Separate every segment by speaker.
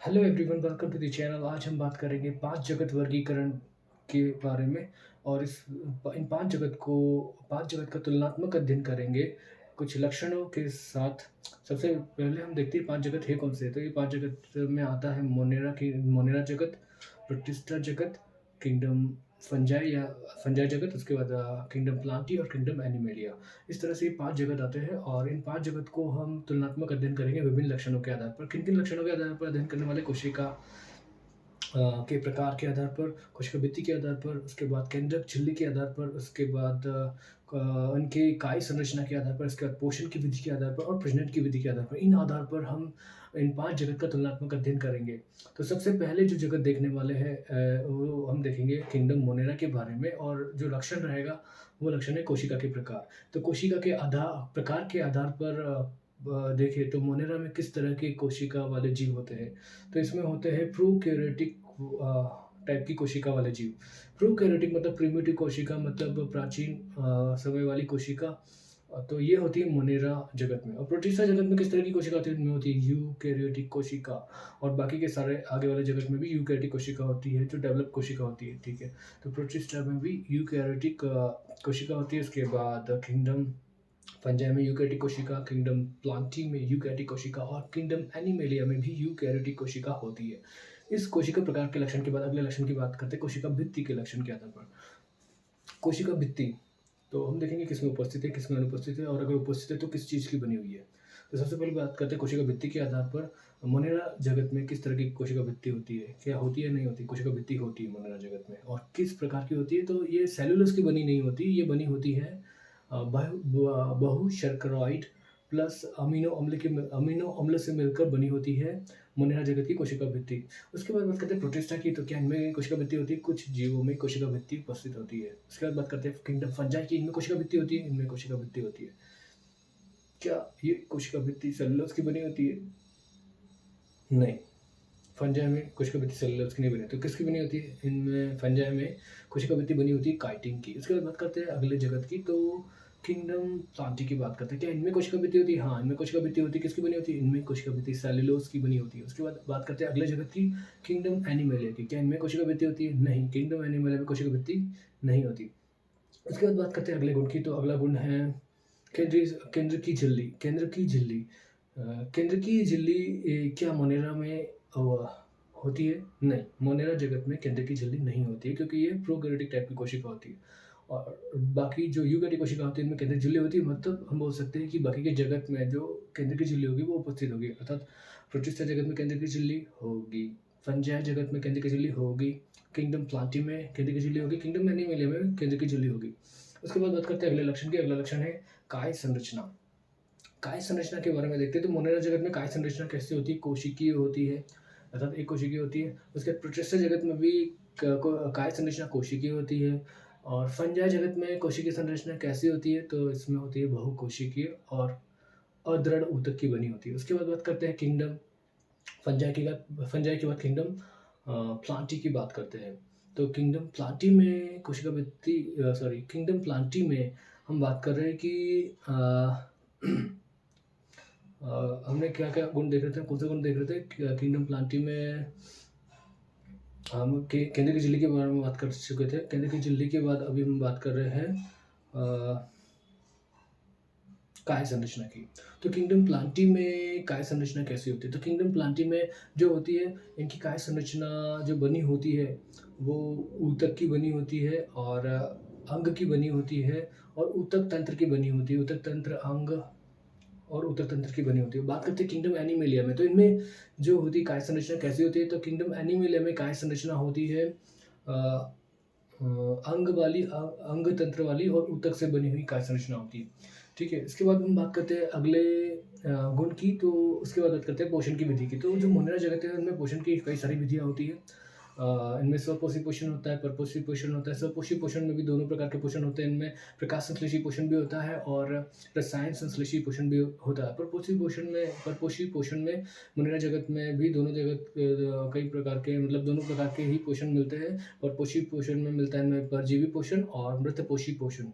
Speaker 1: Hello everyone, welcome to the channel. आज हम बात करेंगे 5 जगत वर्गीकरण के बारे में। और इन 5 जगत का तुलनात्मक अध्ययन करेंगे कुछ लक्षणों के साथ। सबसे पहले हम देखते हैं 5 जगत है कौन से। तो ये 5 जगत में आता है मोनेरा जगत, प्रोटिस्टा जगत, किंगडम फंजाई या फंजाई जगत, उसके बाद किंगडम प्लांटी और किंगडम एनिमेलिया। इस तरह से ये 5 जगत आते हैं और इन 5 जगत को हम तुलनात्मक अध्ययन करेंगे विभिन्न लक्षणों के आधार पर। किन-किन लक्षणों के आधार पर अध्ययन करने वाले? कोशिका के प्रकार के आधार पर, कोशिका भित्ति के आधार पर, उसके बाद केंद्रक झिल्ली के आधार पर, उसके बाद उनके इकाई संरचना के आधार पर, उसके बाद पोषण की विधि के आधार पर और प्रजनन की विधि के आधार पर। इन आधार पर हम इन 5 जगत का तुलनात्मक अध्ययन करेंगे। तो सबसे पहले जो जगत देखने वाले हैं वो हम देखेंगे किंगडम मोनेरा के बारे में, और जो लक्षण रहेगा वो लक्षण है कोशिका के प्रकार। तो कोशिका के प्रकार के आधार पर देखें तो मोनेरा में किस तरह के कोशिका वाले जीव होते हैं। तो इसमें होते हैं प्रोकैरियोटिक टाइप की कोशिका वाले जीव। प्रोकैरियोटिक मतलब प्रिमिटिव कोशिका, मतलब प्राचीन समय वाली कोशिका। तो ये होती है मोनेरा जगत में। और प्रोटिस्टा जगत में किस तरह की कोशिका होती है? इनमें होती है यूकैरियोटिक कोशिका। और बाकी के सारे आगे वाले जगत में भी यूकैरियोटिक कोशिका होती है, जो डेवलप कोशिका होती है, ठीक है। तो प्रोटिस्टा में भी यूकैरियोटिक कोशिका होती है। उसके बाद किंगडम फंजाई में यूकैरियोटिक कोशिका, किंगडम प्लांटी में यूकैरियोटिक कोशिका और किंगडम एनिमेलिया में भी यूकैरियोटिक कोशिका होती है। इस कोशिका प्रकार के लक्षण के बाद अगले लक्षण की बात करते हैं कोशिका भित्ति के लक्षण के आधार पर। कोशिका भित्ति तो हम देखेंगे किसमें उपस्थित है, किसमें अनुपस्थित है, और अगर उपस्थित है तो किस चीज़ की बनी हुई है। तो सबसे पहले बात करते हैं कोशिका भित्ति के आधार पर मोनेरा जगत में किस तरह की कोशिका भित्ति होती है, क्या होती है, नहीं होती। कोशिका भित्ति होती है मोनेरा जगत में, और किस प्रकार की होती है? तो ये सेलुलोज की बनी नहीं होती, ये बनी होती है बहुशर्कराइड प्लस अमीनो अम्ल से मिलकर बनी होती है मोनेरा जगत की कोशिका भित्ति। उसके बाद बात करते हैं प्रोटिस्टा की। तो क्या इनमें कोशिका भित्ति होती है? कुछ जीवों में कोशिका भित्ति उपस्थित होती है। उसके बाद बात करते हैं किंगडम फंजाई की। इनमें कोशिका भित्ति होती है? इनमें कोशिका भित्ति होती है। क्या ये कोशिका भित्ति सेलुलोज की बनी होती है? नहीं, फंजाई में कोशिका भित्ति सेलुलोज की नहीं बनी। तो किसकी बनी होती है? इनमें फंजाई में कोशिका भित्ति बनी होती है काइटिन की। उसके बाद बात करते हैं अगले जगत की। तो किंगडम प्लांटी की बात करते हैं। क्या इनमें कोशिका भित्ति होती है? हाँ, इनमें कोशिका भित्ति होती है। किसकी बनी होती है? इनमें कोशिका भित्ति सेलुलोज की बनी होती है। उसके बाद बात करते हैं अगले जगत की, किंगडम एनिमेलिया की। क्या इनमें कोशिका भित्ति होती है? नहीं, किंगडम एनिमेलिया में कोशिका भित्ति नहीं होती। उसके बाद बात करते हैं अगले गुण की। तो अगला गुण है केंद्रीय केंद्र की झिल्ली। केंद्र की झिल्ली क्या मोनेरा में होती है? नहीं, मोनेरा जगत में केंद्र की झिल्ली नहीं होती है, क्योंकि ये प्रोकैरियोटिक टाइप की कोशिका होती है। और बाकी जो यूकैरियोटिक कोशिका होती है इनमें केंद्र की झिल्ली होती है। मतलब हम बोल सकते हैं कि बाकी के जगत में जो केंद्र की झिल्ली होगी वो उपस्थित होगी। अर्थात प्रोटिस्टा जगत में केंद्र की झिल्ली होगी, फंजाई जगत में केंद्र की झिल्ली होगी, किंगडम प्लांटी में केंद्र की झिल्ली होगी, किंगडम एनिमेलिया में केंद्र की झिल्ली होगी। उसके बाद बात करते हैं अगले लक्षण की। अगला लक्षण है काय संरचना। काय संरचना के बारे में देखते हैं। तो मोनेरा जगत में काय संरचना कैसी होती है? कोशिकीय होती है, अर्थात एक कोशिकीय होती है। उसके बाद प्रोटिस्टा जगत में भी काय संरचना कोशिकीय होती है। और फंजाई जगत में कोशिकीय संरचना कैसी होती है? तो इसमें होती है बहुकोशिकीय और अदृढ़ ऊतक की बनी होती है। उसके बाद बात करते हैं किंगडम फंजाई के बाद किंगडम प्लांटी की बात करते हैं। तो किंगडम प्लांटी में कोशिका भित्ति किंगडम प्लांटी में हम बात कर रहे हैं कि हमने क्या-क्या गुण देख रहे थे, कौन से गुण देख रहे थे? किंगडम प्लांटी में हम केंद्र की झिल्ली के बारे में बात कर चुके थे। केंद्र की झिल्ली के बाद अभी हम बात कर रहे हैं काय संरचना की। तो किंगडम प्लांटी में काय संरचना कैसी होती है? तो किंगडम प्लांटी में जो होती है, इनकी काय संरचना जो बनी होती है वो ऊतक की बनी होती है और अंग की बनी होती है और ऊतक तंत्र की बनी होती है। ऊतक तंत्र, अंग और ऊतक तंत्र की बनी होती है। बात करते हैं किंगडम एनिमेलिया में। तो इनमें जो होती है काय संरचना कैसी होती है? तो किंगडम एनिमेलिया में काय संरचना होती है अंग तंत्र वाली और ऊतक से बनी हुई काय संरचना होती है। ठीक है, इसके बाद हम बात करते हैं अगले गुण की। तो उसके बाद बात करते हैं पोषण की विधि की। तो जो मोनेरा जगत है उनमें पोषण की कई सारी विधियाँ होती है। इनमें स्वपोषी पोषण होता है, परपोषी पोषण होता है। स्वपोषी पोषण में भी दोनों प्रकार के पोषण होते हैं। इनमें प्रकाश संश्लेषी पोषण भी होता है और रसायन संश्लेषी पोषण भी होता है। परपोषी पोषण में मोनेरा जगत में भी दोनों जगत कई प्रकार के, मतलब दोनों प्रकार के ही पोषण मिलते हैं। परपोषी पोषण में मिलता है हमें परजीवी पोषण और मृतपोषी पोषण।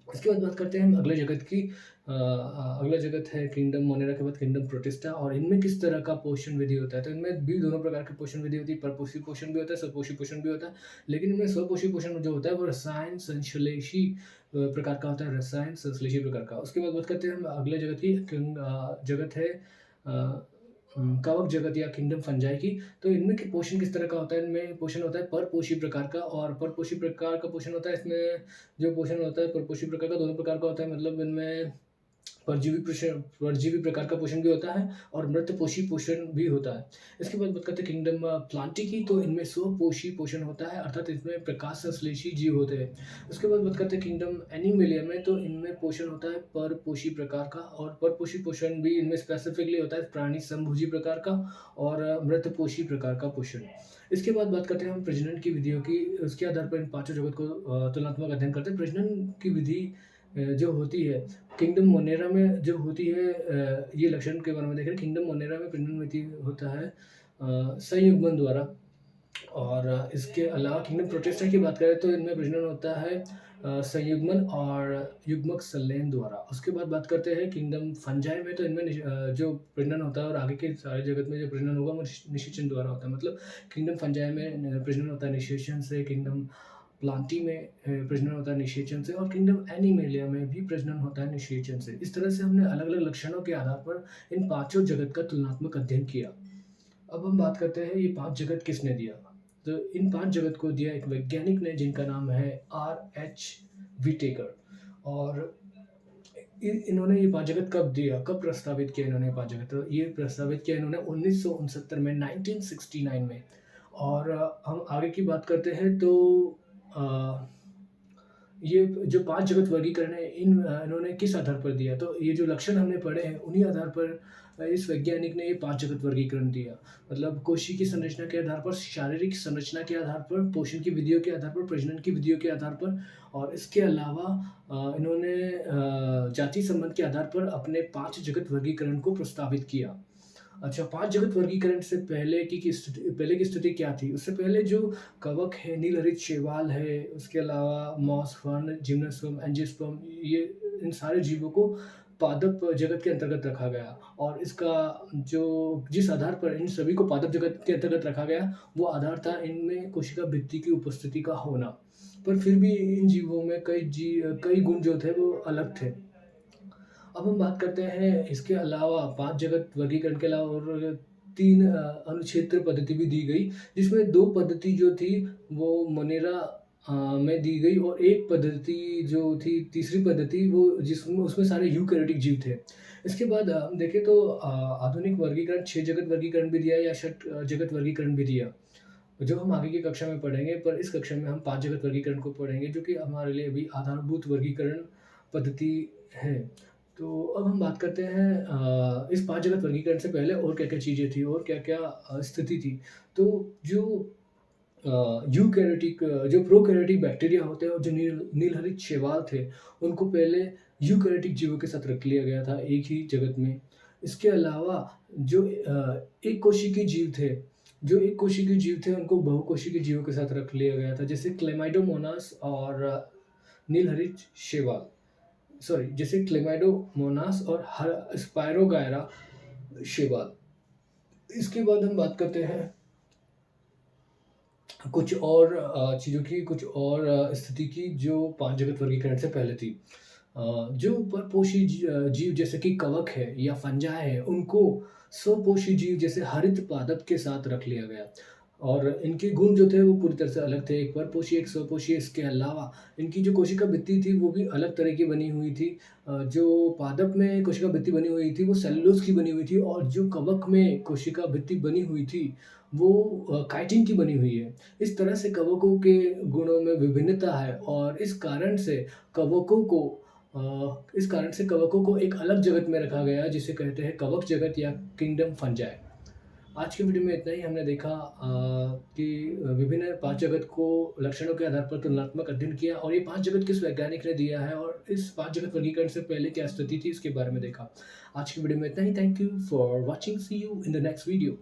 Speaker 1: इसके बाद बात करते हैं हम अगले जगत की। अगला जगत है किंगडम मोनेरा के बाद किंगडम प्रोटिस्टा, और इनमें किस तरह का पोषण विधि होता है? तो इनमें भी दोनों प्रकार की पोषण विधि होती है, परपोषी पोषण भी होता है, स्वपोषी पोषण भी होता है। लेकिन इनमें स्वपोषी पोषण जो होता है वो रसायन संश्लेषी प्रकार का होता है, रसायन संश्लेषी प्रकार का। उसके बाद बात करते हैं हम अगले जगत की। जगत है कवक जगत या किंगडम फंजाई की। तो इनमें के पोषण किस तरह का होता है? इनमें पोषण होता है परपोषी प्रकार का, और परपोषी प्रकार का पोषण होता है इसमें। जो पोषण होता है परपोषी प्रकार का दोनों प्रकार का होता है, मतलब इनमें परजीवी प्रकार का पोषण भी होता है और मृतपोषी पोषण भी होता है। इसके बाद बात करते हैं किंगडम प्लांटी की। तो इनमें स्वपोषी पोषण होता है, अर्थात इसमें प्रकाश संश्लेषी जीव होते हैं। उसके बाद बात करते हैं किंगडम एनिमेलिया में। तो इनमें पोषण होता है परपोषी प्रकार का, और परपोषी पोषण भी इनमें स्पेसिफिकली होता है प्राणी समभुजी प्रकार का और मृतपोषी प्रकार का पोषण। इसके बाद बात करते हैं हम प्रजनन की विधियों की। उसके आधार पर इन पांचों जगत को तुलनात्मक अध्ययन करते हैं। प्रजनन की विधि जो होती है किंगडम मोनेरा में जो होती है, ये लक्षण के बारे में देख रहे हैं। किंगडम मोनेरा में प्रजनन विधि होता है संयुग्मन द्वारा, और इसके अलावा किंगडम प्रोटिस्टा की बात करें तो इनमें प्रजनन होता है संयुग्मन और युग्मक संलयन द्वारा। उसके बाद बात करते हैं किंगडम फंजाई में। तो इनमें जो प्रजनन होता है और आगे के सारे जगत में जो प्रजनन होगा वो निषेचन द्वारा होता है। मतलब किंगडम फंजाई में प्रजनन होता है निषेचन से, किंगडम प्लांटी में प्रजनन होता है निषेचन से, और किंगडम एनिमेलिया में भी प्रजनन होता है निषेचन से। इस तरह से हमने अलग-अलग लक्षणों के आधार पर इन पाँचों जगत का तुलनात्मक अध्ययन किया। अब हम बात करते हैं ये 5 जगत किसने दिया? तो इन 5 जगत को दिया एक वैज्ञानिक ने जिनका नाम है आर.एच. व्हिटेकर, और इन्होंने ये 5 जगत कब दिया? कब प्रस्तावित किया इन्होंने 5 जगत? तो ये प्रस्तावित किया इन्होंने 1969 में, 1969 में। और हम आगे की बात करते हैं तो अ ये जो 5 जगत वर्गीकरण है इन्होंने किस आधार पर दिया? तो ये जो लक्षण हमने पढ़े हैं उन्हीं आधार पर इस वैज्ञानिक ने ये 5 जगत वर्गीकरण दिया। मतलब कोशिकीय संरचना के आधार पर, शारीरिक संरचना के आधार पर, पोषण की विधियों के आधार पर, प्रजनन की विधियों के आधार पर, और इसके अलावा इन्होंने जाति संबंध के आधार पर अपने 5 जगत वर्गीकरण को प्रस्तावित किया। अच्छा, 5 जगत वर्गीकरण से पहले की स्थिति क्या थी? उससे पहले जो कवक है, नीलहरित शैवाल है, उसके अलावा मॉस, फर्न, जिम्नोस्पर्म, एंजियोस्पर्म, ये इन सारे जीवों को पादप जगत के अंतर्गत रखा गया, और इसका जो जिस आधार पर इन सभी को पादप जगत के अंतर्गत रखा गया, वो आधार था इनमें कोशिका भित्ति की उपस्थिति का होना। पर फिर भी इन जीवों में कई गुण जो थे वो अलग थे। अब हम बात करते हैं इसके अलावा 5 जगत वर्गीकरण के अलावा और 3 अनुक्षेत्र पद्धति भी दी गई, जिसमें 2 पद्धति जो थी वो मोनेरा में दी गई, और एक पद्धति जो थी तीसरी पद्धति वो जिसमें उसमें सारे यूकैरियोटिक जीव थे। इसके बाद हम देखें तो आधुनिक वर्गीकरण 6 जगत वर्गीकरण भी दिया या षट जगत वर्गीकरण भी दिया, जो हम आगे की कक्षा में पढ़ेंगे। पर इस कक्षा में हम 5 जगत वर्गीकरण को पढ़ेंगे, जो कि हमारे लिए अभी आधारभूत वर्गीकरण पद्धति है। तो अब हम बात करते हैं इस 5 जगत वर्गीकरण से पहले और क्या-क्या चीज़ें थी और क्या-क्या स्थिति थी। तो जो यूकैरियोटिक जो प्रोकैरियोटिक बैक्टीरिया होते हैं और जो नीलहरित शैवाल थे, उनको पहले यूकैरियोटिक जीवों के साथ रख लिया गया था एक ही जगत में। इसके अलावा जो एक कोशिकीय जीव थे, उनको बहुकोशिकीय जीवों के साथ रख लिया गया था, जैसे क्लैमाइडोमोनास और नीलहरित शैवाल। जैसे क्लेमाइडोमोनास और स्पायरोगायरा शैवाल। इसके बाद हम बात करते हैं कुछ और चीज़ों की, कुछ और स्थिति की जो 5 जगत वर्गीकरण से पहले थी। जो परपोषी जीव जैसे कि कवक है या फंजाई है, उनको स्वपोषी जीव जैसे हरित पादप के साथ रख लिया गया, और इनके गुण जो थे वो पूरी तरह से अलग थे। एक परपोषी, एक स्वपोषी। इसके अलावा इनकी जो कोशिका भित्ति थी वो भी अलग तरह की बनी हुई थी। जो पादप में कोशिका भित्ति बनी हुई थी वो सेलुलोज की बनी हुई थी, और जो कवक में कोशिका भित्ति बनी हुई थी वो काइटिन की बनी हुई है। इस तरह से कवकों के गुणों में विभिन्नता है, और इस कारण से कवकों को एक अलग जगत में रखा गया है, जिसे कहते हैं कवक जगत या किंगडम फंजाई। आज की वीडियो में इतना ही। हमने देखा कि विभिन्न 5 जगत को लक्षणों के आधार पर तुलनात्मक अध्ययन किया, और ये 5 जगत किस वैज्ञानिक ने दिया है, और इस 5 जगत वर्गीकरण से पहले क्या स्थिति थी इसके बारे में देखा। आज की वीडियो में इतना ही। Thank you for watching. See you in the next video.